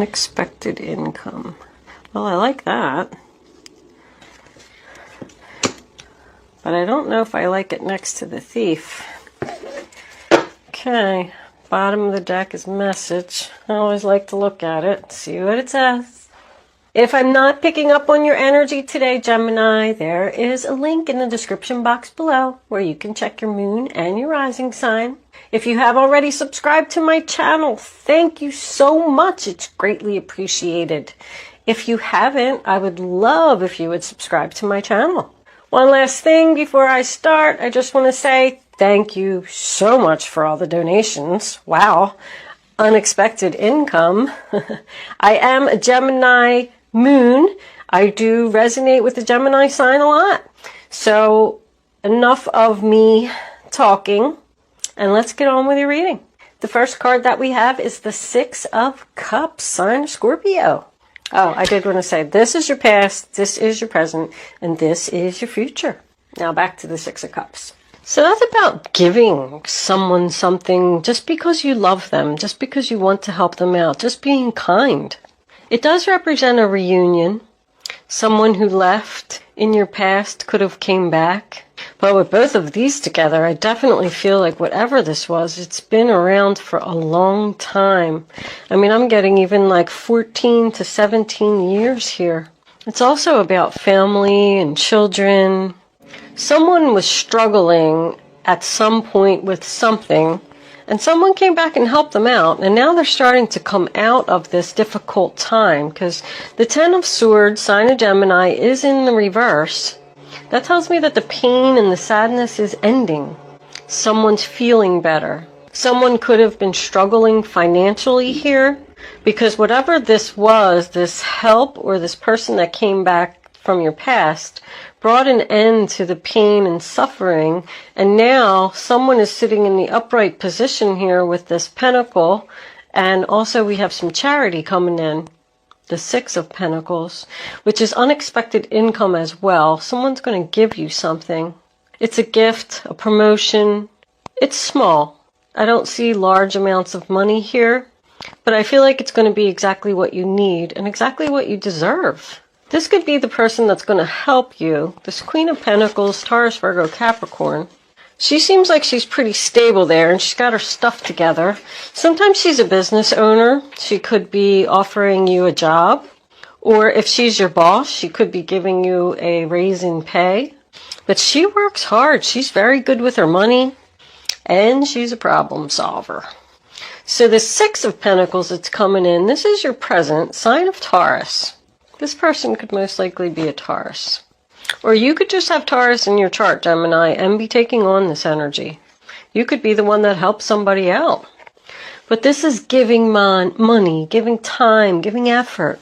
Unexpected income. Well, I like that. But I don't know if I like it next to the thief. Okay, bottom of the deck is message. I always like to look at it, see what it says. If I'm not picking up on your energy today, Gemini, there is a link in the description box below where you can check your moon and your rising sign. If you have already subscribed to my channel, thank you so much. It's greatly appreciated. If you haven't, I would love if you would subscribe to my channel. One last thing before I start, I just want to say thank you so much for all the donations. Wow, unexpected income. I am a Gemini moon. I do resonate with the Gemini sign a lot. So enough of me talking, and let's get on with your reading. The first card that we have is the Six of Cups, sign of Scorpio. Oh, I did want to say, this is your past, this is your present, and this is your future. Now back to the Six of Cups. So that's about giving someone something just because you love them, just because you want to help them out, just being kind. It does represent a reunion. Someone who left in your past could have came back. But with both of these together, I definitely feel like whatever this was, it's been around for a long time. I mean, I'm getting even like 14 to 17 years here. It's also about family and children. Someone was struggling at some point with something, and someone came back and helped them out, and now they're starting to come out of this difficult time, because the Ten of Swords, sign of Gemini, is in the reverse. That tells me that the pain and the sadness is ending. Someone's feeling better. Someone could have been struggling financially here, because whatever this was, this help or this person that came back from your past brought an end to the pain and suffering, and now someone is sitting in the upright position here with this pentacle, and also we have some charity coming in, the Six of Pentacles, which is unexpected income as well. Someone's going to give you something. It's a gift, a promotion. It's small. I don't see large amounts of money here, but I feel like it's going to be exactly what you need and exactly what you deserve. This could be the person that's going to help you. This Queen of Pentacles, Taurus, Virgo, Capricorn. She seems like she's pretty stable there, and she's got her stuff together. Sometimes she's a business owner. She could be offering you a job. Or if she's your boss, she could be giving you a raise in pay. But she works hard. She's very good with her money, and she's a problem solver. So the Six of Pentacles that's coming in, this is your present, sign of Taurus. This person could most likely be a Taurus. Or you could just have Taurus in your chart, Gemini, and be taking on this energy. You could be the one that helps somebody out. But this is giving money, giving time, giving effort.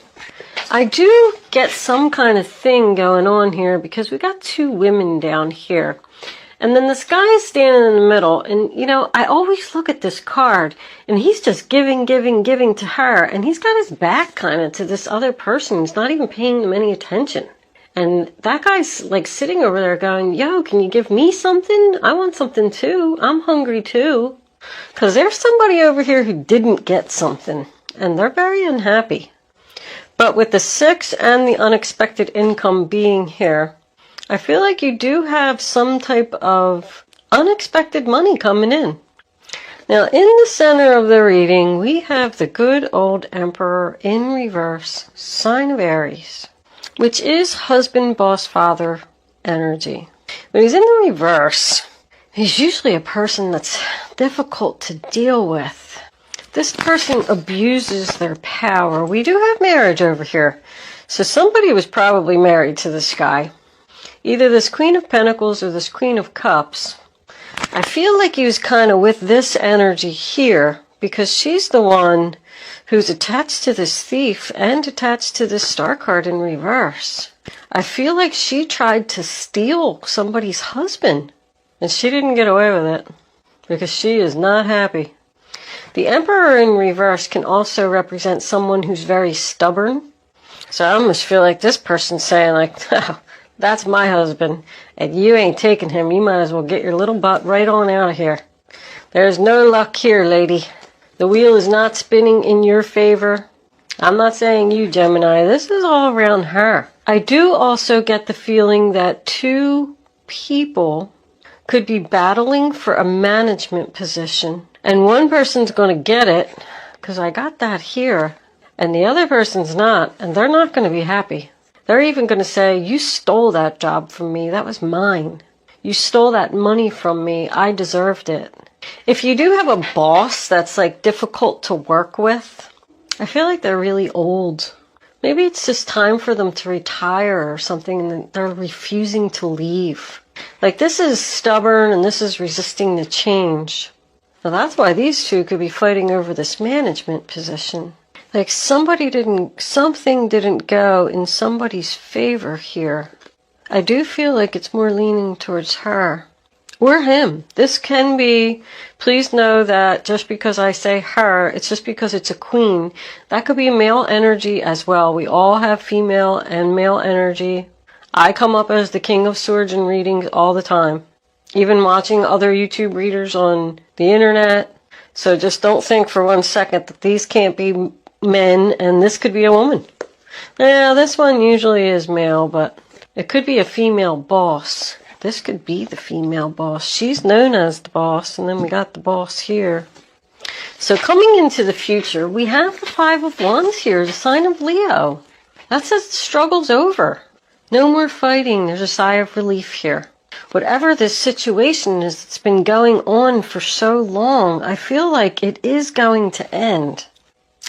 I do get some kind of thing going on here because we got two women down here. And then this guy is standing in the middle, and, you know, I always look at this card, and he's just giving to her, and he's got his back kind of to this other person. He's not even paying them any attention. And that guy's, like, sitting over there going, yo, can you give me something? I want something, too. I'm hungry, too. Because there's somebody over here who didn't get something, and they're very unhappy. But with the Six and the unexpected income being here, I feel like you do have some type of unexpected money coming in. Now, in the center of the reading, we have the good old Emperor in reverse, sign of Aries, which is husband, boss, father energy. When he's in the reverse, he's usually a person that's difficult to deal with. This person abuses their power. We do have marriage over here. So somebody was probably married to this guy. Either this Queen of Pentacles or this Queen of Cups. I feel like he was kind of with this energy here because she's the one who's attached to this thief and attached to this star card in reverse. I feel like she tried to steal somebody's husband, and she didn't get away with it because she is not happy. The Emperor in reverse can also represent someone who's very stubborn. So I almost feel like this person's saying, like, oh, that's my husband, and you ain't taking him. You might as well get your little butt right on out of here. There's no luck here, lady. The wheel is not spinning in your favor. I'm not saying you, Gemini. This is all around her. I do also get the feeling that two people could be battling for a management position. And one person's going to get it, because I got that here. And the other person's not, and they're not going to be happy. They're even going to say, you stole that job from me. That was mine. You stole that money from me. I deserved it. If you do have a boss that's like difficult to work with, I feel like they're really old. Maybe it's just time for them to retire or something, and they're refusing to leave. Like, this is stubborn and this is resisting the change. Now that's why these two could be fighting over this management position. Like something didn't go in somebody's favor here. I do feel like it's more leaning towards her. Or him. This can be, please know that just because I say her, it's just because it's a queen. That could be male energy as well. We all have female and male energy. I come up as the King of Swords in readings all the time. Even watching other YouTube readers on the internet. So just don't think for 1 second that these can't be men and this could be a woman. Now, this one usually is male, but it could be a female boss. This could be the female boss. She's known as the boss, and then we got the boss here. So coming into the future, we have the Five of Wands here, the sign of Leo. That says the struggle's over. No more fighting. There's a sigh of relief here. Whatever this situation is that's been going on for so long, I feel like it is going to end.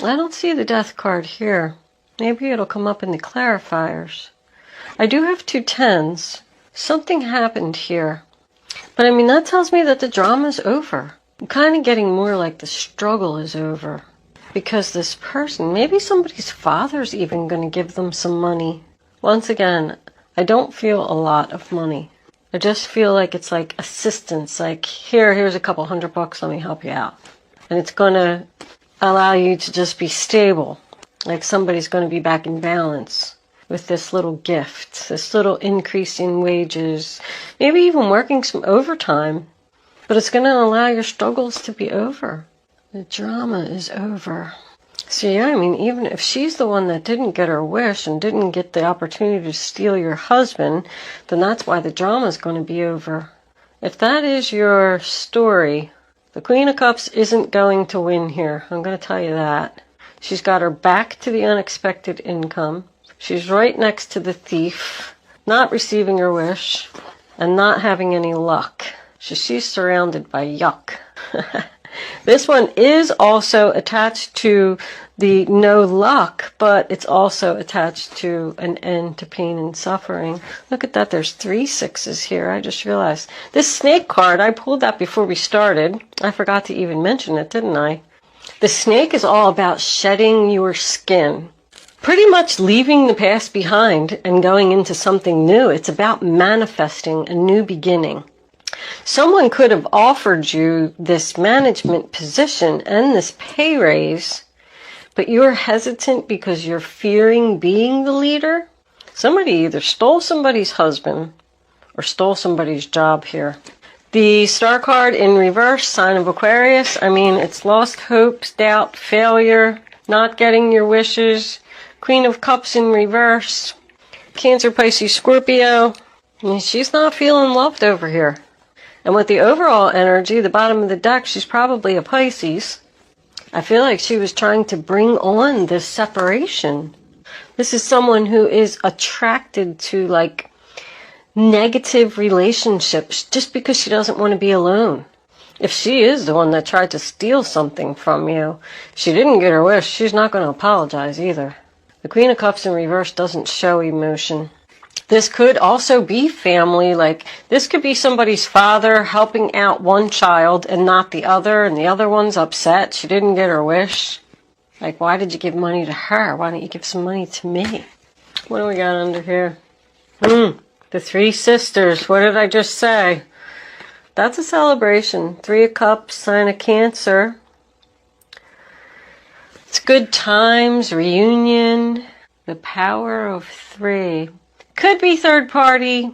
I don't see the Death card here. Maybe it'll come up in the clarifiers. I do have 2 tens. Something happened here. But I mean, that tells me that the drama's over. I'm kind of getting more like the struggle is over. Because this person, maybe somebody's father's even going to give them some money. Once again, I don't feel a lot of money. I just feel like it's like assistance. Like, here's a couple $100, let me help you out. And it's going to allow you to just be stable. Like somebody's going to be back in balance with this little gift, this little increase in wages, maybe even working some overtime. But it's going to allow your struggles to be over. The drama is over. So yeah, I mean, even if she's the one that didn't get her wish and didn't get the opportunity to steal your husband, then that's why the drama is going to be over. If that is your story, the Queen of Cups isn't going to win here. I'm going to tell you that. She's got her back to the unexpected income. She's right next to the Thief, not receiving her wish, and not having any luck. She's surrounded by yuck. This one is also attached to the no luck, but it's also attached to an end to pain and suffering. Look at that, there's 3 6s here. I just realized. This snake card, I pulled that before we started. I forgot to even mention it, didn't I? The snake is all about shedding your skin. Pretty much leaving the past behind and going into something new. It's about manifesting a new beginning. Someone could have offered you this management position and this pay raise, but you're hesitant because you're fearing being the leader. Somebody either stole somebody's husband or stole somebody's job here. The star card in reverse, sign of Aquarius. I mean, it's lost hopes, doubt, failure, not getting your wishes. Queen of Cups in reverse. Cancer, Pisces, Scorpio. I mean, she's not feeling loved over here. And with the overall energy, the bottom of the deck, she's probably a Pisces. I feel like she was trying to bring on this separation. This is someone who is attracted to, like, negative relationships just because she doesn't want to be alone. If she is the one that tried to steal something from you, she didn't get her wish, she's not going to apologize either. The Queen of Cups in reverse doesn't show emotion. This could also be family, like this could be somebody's father helping out one child and not the other, and the other one's upset. She didn't get her wish. Like, why did you give money to her? Why don't you give some money to me? What do we got under here? The 3 sisters. What did I just say? That's a celebration. 3 of Cups, sign of Cancer. It's good times, reunion, the power of 3. Could be third party.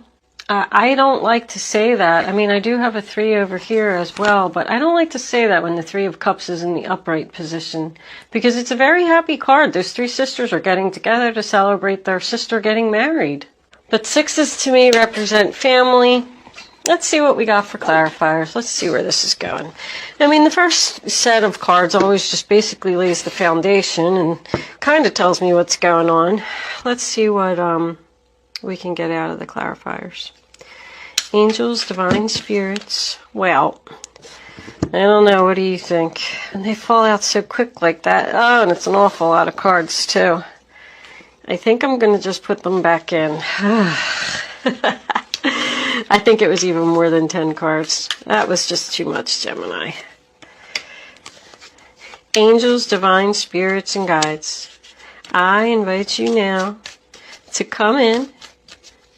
I don't like to say that. I mean, I do have a 3 over here as well, but I don't like to say that when the 3 of Cups is in the upright position, because it's a very happy card. Those 3 sisters are getting together to celebrate their sister getting married. But 6s to me represent family. Let's see what we got for clarifiers. Let's see where this is going. I mean, the first set of cards always just basically lays the foundation and kind of tells me what's going on. Let's see what we can get out of the clarifiers. Angels, divine spirits. Well, I don't know. What do you think? And they fall out so quick like that. Oh, and it's an awful lot of cards, too. I think I'm going to just put them back in. I think it was even more than 10 cards. That was just too much, Gemini. Angels, divine spirits, and guides. I invite you now to come in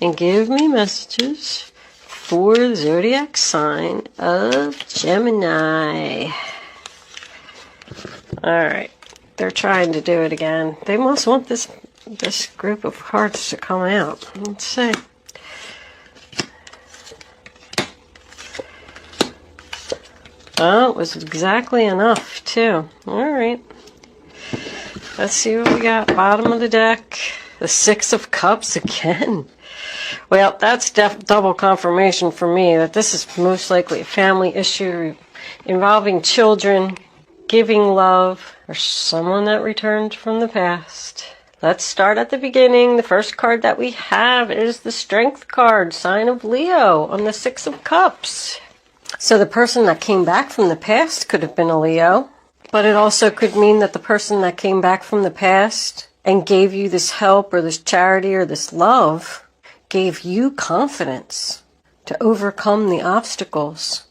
and give me messages for the zodiac sign of Gemini. Alright, they're trying to do it again. They must want this group of cards to come out. Let's see. Oh, it was exactly enough, too. Alright. Let's see what we got. Bottom of the deck. The 6 of Cups again. Well, that's double confirmation for me that this is most likely a family issue involving children, giving love, or someone that returned from the past. Let's start at the beginning. The first card that we have is the Strength card, sign of Leo, on the 6 of Cups. So the person that came back from the past could have been a Leo, but it also could mean that the person that came back from the past and gave you this help or this charity or this love gave you confidence to overcome the obstacles.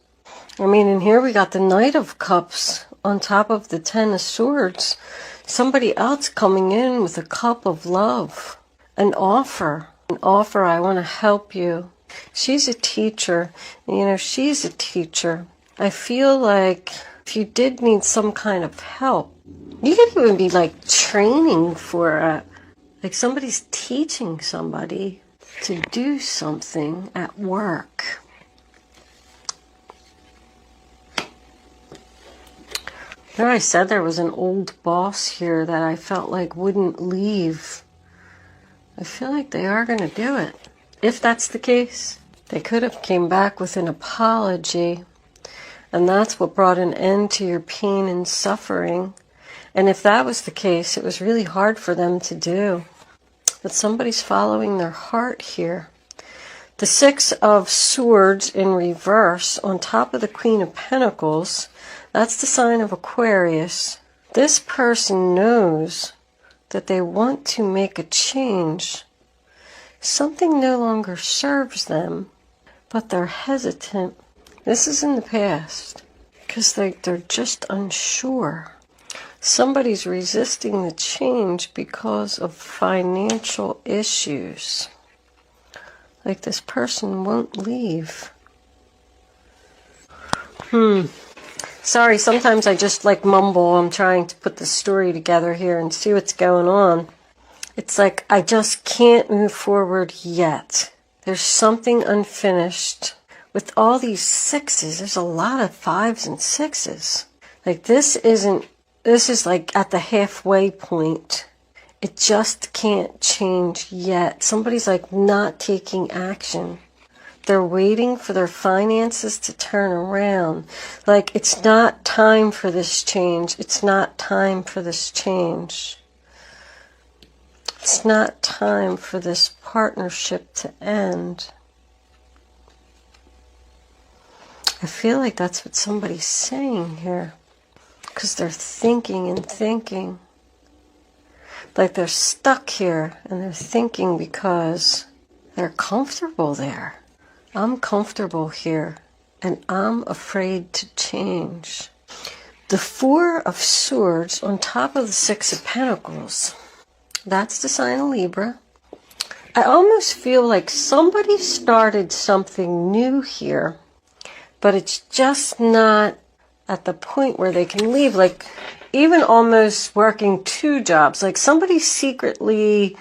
I mean, in here we got the Knight of Cups on top of the 10 of Swords. Somebody else coming in with a cup of love, an offer, I want to help you. She's a teacher. You know, she's a teacher. I feel like if you did need some kind of help, you could even be like training for like somebody's teaching somebody to do something at work. There I said there was an old boss here that I felt like wouldn't leave. I feel like they are going to do it. If that's the case, they could have came back with an apology, and that's what brought an end to your pain and suffering. And if that was the case, it was really hard for them to do. But somebody's following their heart here. The 6 of Swords in reverse on top of the Queen of Pentacles, that's the sign of Aquarius. This person knows that they want to make a change. Something no longer serves them, but they're hesitant. This is in the past because they're just unsure. Somebody's resisting the change because of financial issues. Like this person won't leave. Sorry, sometimes I just like mumble. I'm trying to put the story together here and see what's going on. It's like I just can't move forward yet. There's something unfinished. With all these 6s, there's a lot of 5s and 6s. Like this is like at the halfway point. It just can't change yet. Somebody's like not taking action. They're waiting for their finances to turn around. Like it's not time for this change. It's not time for this change. It's not time for this partnership to end. I feel like that's what somebody's saying here. Because they're thinking and thinking. Like they're stuck here and they're thinking because they're comfortable there. I'm comfortable here and I'm afraid to change. The 4 of Swords on top of the 6 of Pentacles. That's the sign of Libra. I almost feel like somebody started something new here, but it's just not at the point where they can leave. Like even almost working 2 jobs. Like somebody secretly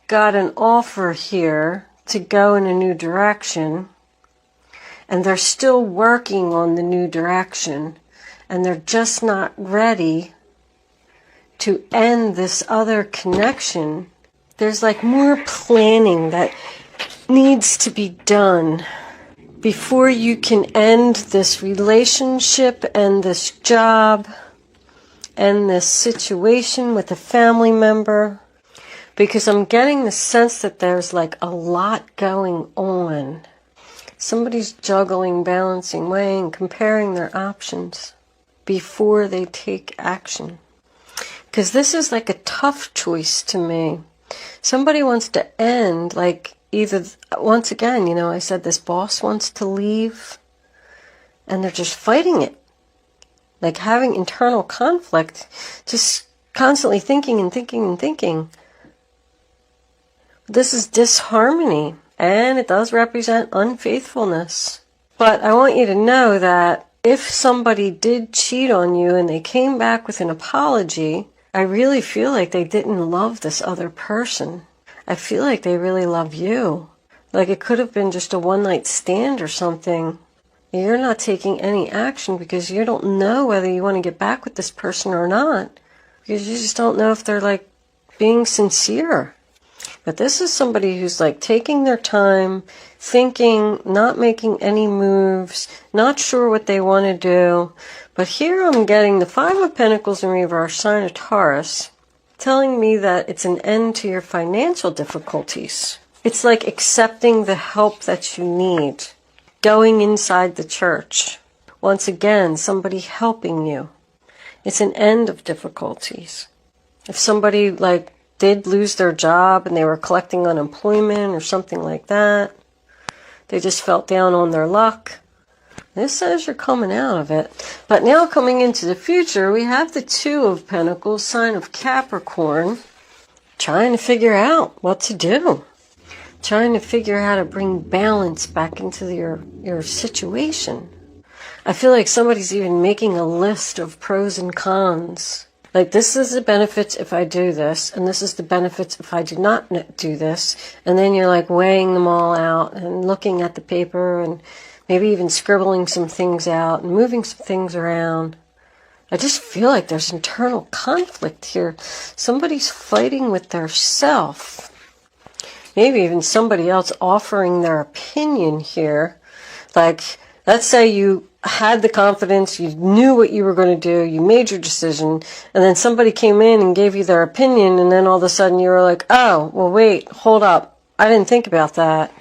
got an offer here to go in a new direction, and they're still working on the new direction, and they're just not ready to end this other connection. There's like more planning that needs to be done before you can end this relationship and this job and this situation with a family member, because I'm getting the sense that there's like a lot going on. Somebody's juggling, balancing, weighing, comparing their options before they take action. Because this is like a tough choice to me. Somebody wants to end, like either, once again, you know, I said this boss wants to leave and they're just fighting it. Like having internal conflict, just constantly thinking and thinking and thinking. This is disharmony, and it does represent unfaithfulness. But I want you to know that if somebody did cheat on you and they came back with an apology, I really feel like they didn't love this other person. I feel like they really love you. Like it could have been just a one-night stand or something. You're not taking any action because you don't know whether you want to get back with this person or not. Because you just don't know if they're like being sincere. But this is somebody who's like taking their time, thinking, not making any moves, not sure what they want to do. But here I'm getting the Five of Pentacles in reverse, sign of Taurus, telling me that it's an end to your financial difficulties. It's like accepting the help that you need. Going inside the church. Once again, somebody helping you. It's an end of difficulties. If somebody like did lose their job and they were collecting unemployment or something like that, they just felt down on their luck. This says you're coming out of it. But now coming into the future, we have the Two of Pentacles, sign of Capricorn, trying to figure out what to do. Trying to figure out how to bring balance back into your situation. I feel like somebody's even making a list of pros and cons. Like this is the benefits if I do this, and this is the benefits if I do not do this. And then you're like weighing them all out and looking at the paper and maybe even scribbling some things out and moving some things around. I just feel like there's internal conflict here. Somebody's fighting with their self. Maybe even somebody else offering their opinion here. Like, let's say you had the confidence, you knew what you were going to do, you made your decision, and then somebody came in and gave you their opinion, and then all of a sudden you were like, oh, well, wait, hold up. I didn't think about that.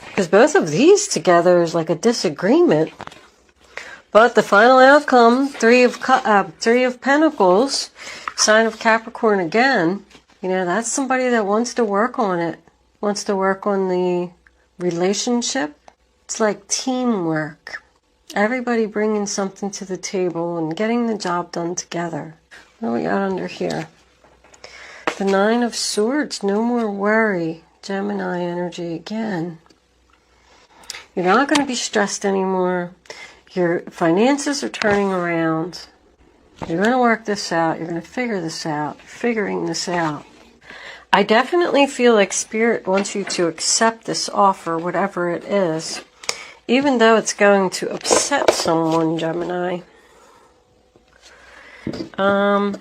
Because both of these together is like a disagreement. But the final outcome, Three of Pentacles, sign of Capricorn again, you know, that's somebody that wants to work on it. Wants to work on the relationship. It's like teamwork. Everybody bringing something to the table and getting the job done together. What do we got under here? The Nine of Swords. No more worry. Gemini energy again. You're not going to be stressed anymore. Your finances are turning around. You're going to work this out. You're going to figure this out. You're figuring this out. I definitely feel like Spirit wants you to accept this offer, whatever it is, even though it's going to upset someone, Gemini. I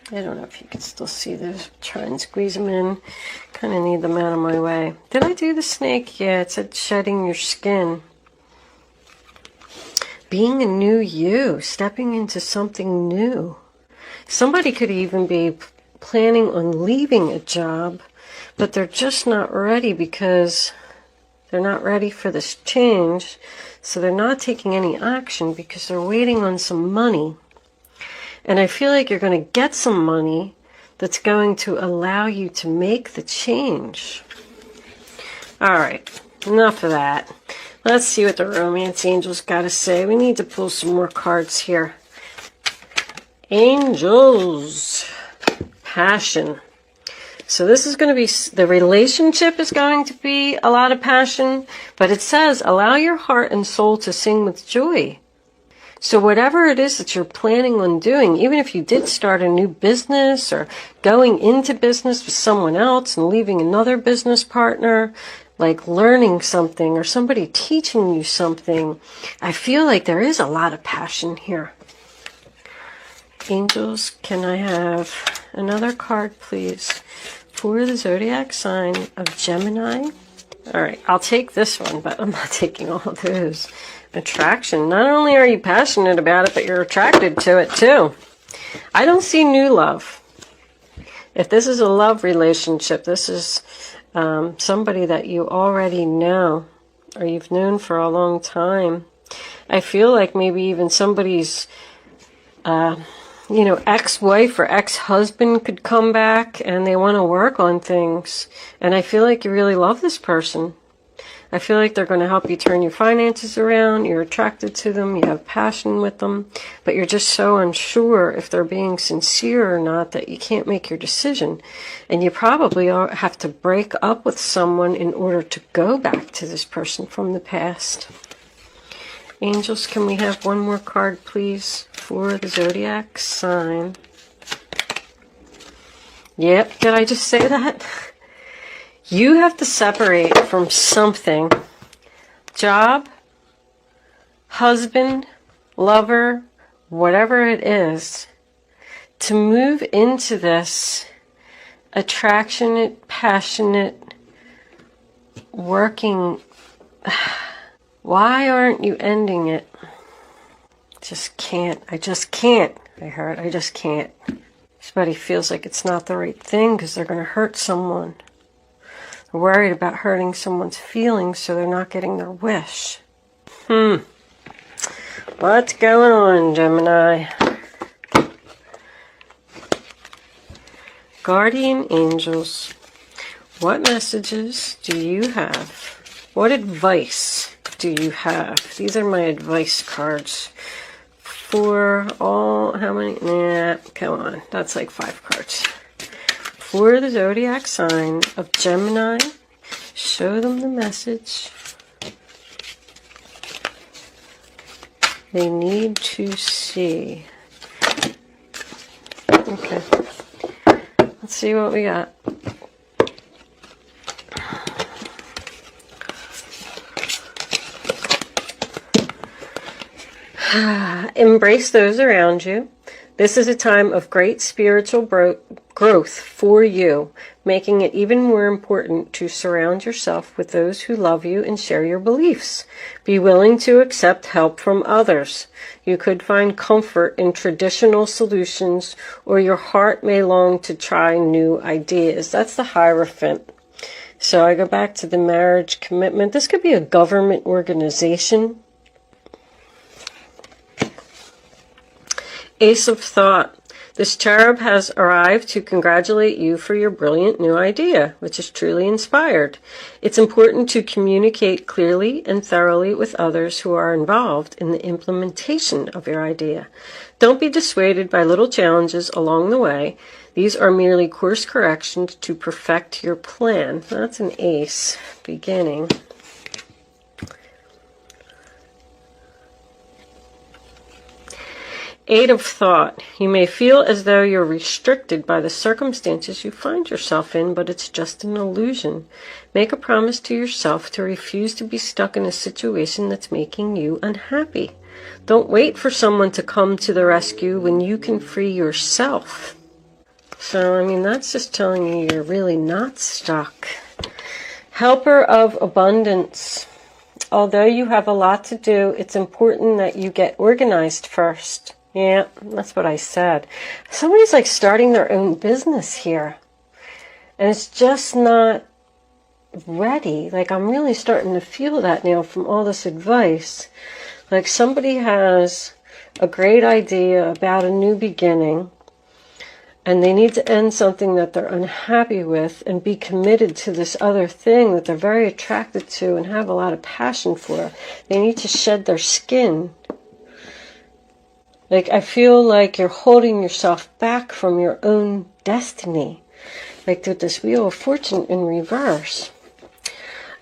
don't know if you can still see this. Try and squeeze them in. Kind of need them out of my way. Did I do the snake? Yeah, it said shedding your skin. Being a new you, stepping into something new. Somebody could even be planning on leaving a job, but they're just not ready because they're not ready for this change. So they're not taking any action because they're waiting on some money. And I feel like you're going to get some money that's going to allow you to make the change. All right, enough of that. Let's see what the romance angels got to say. We need to pull some more cards here. Angels. Passion. So this is going to be, the relationship is going to be a lot of passion, but it says, allow your heart and soul to sing with joy. So whatever it is that you're planning on doing, even if you did start a new business or going into business with someone else and leaving another business partner, like learning something or somebody teaching you something. I feel like there is a lot of passion here. Angels, can I have another card, please, for the zodiac sign of Gemini? All right, I'll take this one, but I'm not taking all of those. Attraction. Not only are you passionate about it, but you're attracted to it too. I don't see new love. If this is a love relationship, this is somebody that you already know or you've known for a long time. I feel like maybe even somebody's, ex-wife or ex-husband could come back and they want to work on things. And I feel like you really love this person. I feel like they're going to help you turn your finances around. You're attracted to them. You have passion with them. But you're just so unsure if they're being sincere or not that you can't make your decision. And you probably have to break up with someone in order to go back to this person from the past. Angels, can we have one more card, please, for the zodiac sign? Yep, did I just say that? You have to separate from something. Job, husband, lover, whatever it is, to move into this attractionate, passionate, working. Why aren't you ending it? Just can't. I just can't. I just can't. Somebody feels like it's not the right thing because they're going to hurt someone. They're worried about hurting someone's feelings, so they're not getting their wish. What's going on, Gemini? Guardian angels, what messages do you have? What advice do you have? These are my advice cards for all, how many? Nah, come on. That's like 5 cards. For the zodiac sign of Gemini, show them the message they need to see. Okay. Let's see what we got. Embrace those around you. This is a time of great spiritual growth for you, making it even more important to surround yourself with those who love you and share your beliefs. Be willing to accept help from others. You could find comfort in traditional solutions, or your heart may long to try new ideas. That's the Hierophant. So I go back to the marriage commitment. This could be a government organization. Ace of Thought. This cherub has arrived to congratulate you for your brilliant new idea, which is truly inspired. It's important to communicate clearly and thoroughly with others who are involved in the implementation of your idea. Don't be dissuaded by little challenges along the way. These are merely course corrections to perfect your plan. That's an ace beginning. Eight of Thought. You may feel as though you're restricted by the circumstances you find yourself in, but it's just an illusion. Make a promise to yourself to refuse to be stuck in a situation that's making you unhappy. Don't wait for someone to come to the rescue when you can free yourself. So, I mean, that's just telling you you're really not stuck. Helper of Abundance. Although you have a lot to do, it's important that you get organized first. Yeah, that's what I said. Somebody's like starting their own business here. And it's just not ready. Like, I'm really starting to feel that now from all this advice. Like, somebody has a great idea about a new beginning, and they need to end something that they're unhappy with and be committed to this other thing that they're very attracted to and have a lot of passion for. They need to shed their skin. Like, I feel like you're holding yourself back from your own destiny. Like with this Wheel of Fortune in reverse.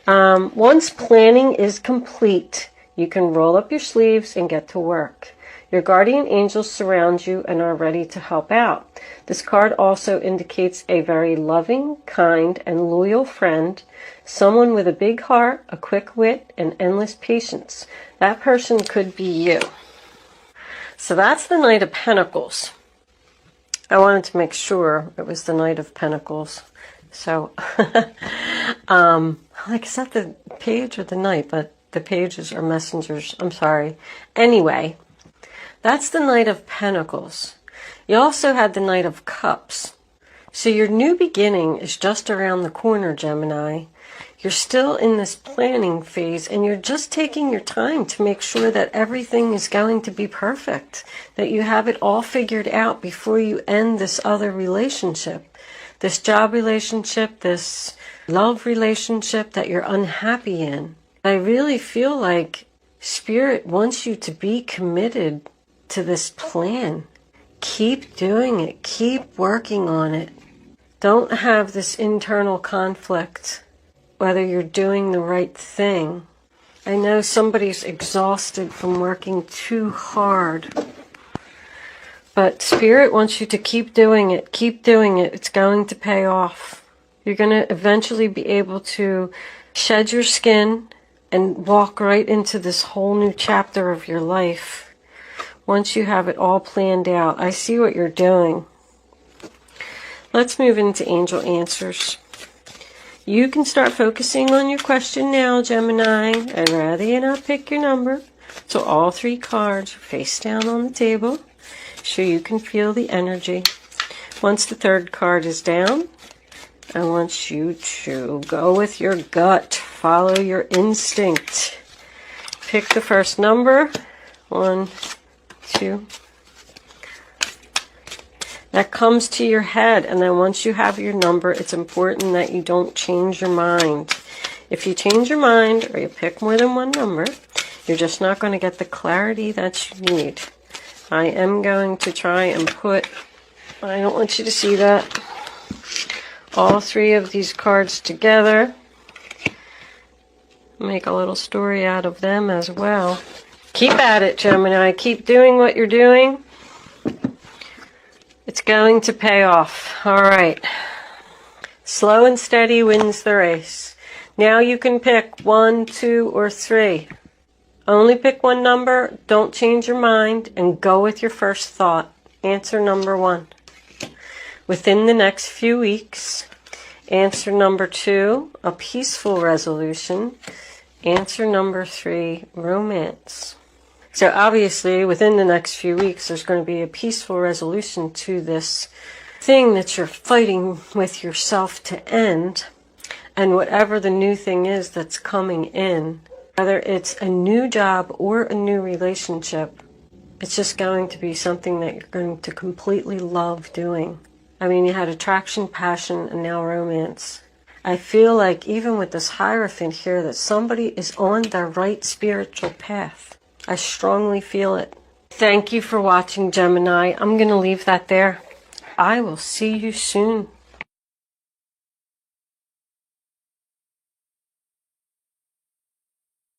Once planning is complete, you can roll up your sleeves and get to work. Your guardian angels surround you and are ready to help out. This card also indicates a very loving, kind, and loyal friend, someone with a big heart, a quick wit, and endless patience. That person could be you. So that's the Knight of Pentacles. I wanted to make sure it was the Knight of Pentacles. So, like, is that the page or the Knight? But the pages are messengers. I'm sorry. Anyway, that's the Knight of Pentacles. You also had the Knight of Cups. So your new beginning is just around the corner, Gemini. You're still in this planning phase, and you're just taking your time to make sure that everything is going to be perfect, that you have it all figured out before you end this other relationship, this job relationship, this love relationship that you're unhappy in. I really feel like Spirit wants you to be committed to this plan. Keep doing it. Keep working on it. Don't have this internal conflict, whether you're doing the right thing. I know somebody's exhausted from working too hard, but Spirit wants you to keep doing it. Keep doing it. It's going to pay off. You're going to eventually be able to shed your skin and walk right into this whole new chapter of your life once you have it all planned out. I see what you're doing. Let's move into angel answers. You can start focusing on your question now, Gemini. I'd rather you not pick your number. So all 3 cards are face down on the table, so you can feel the energy. Once the 3rd card is down, I want you to go with your gut. Follow your instinct. Pick the first number. 1, 2. That comes to your head, and then once you have your number, it's important that you don't change your mind. If you change your mind or you pick more than one number, you're just not going to get the clarity that you need. I am going to try and put, I don't want you to see that, all 3 of these cards together. Make a little story out of them as well. Keep at it, Gemini. Keep doing what you're doing. It's going to pay off. All right. Slow and steady wins the race. Now you can pick 1, 2, or 3. Only pick one number. Don't change your mind, and go with your first thought. Answer number 1. Within the next few weeks. Answer number 2, a peaceful resolution. Answer number 3, romance. So obviously, within the next few weeks, there's going to be a peaceful resolution to this thing that you're fighting with yourself to end. And whatever the new thing is that's coming in, whether it's a new job or a new relationship, it's just going to be something that you're going to completely love doing. I mean, you had attraction, passion, and now romance. I feel like even with this Hierophant here, that somebody is on the right spiritual path. I strongly feel it. Thank you for watching, Gemini. I'm going to leave that there. I will see you soon.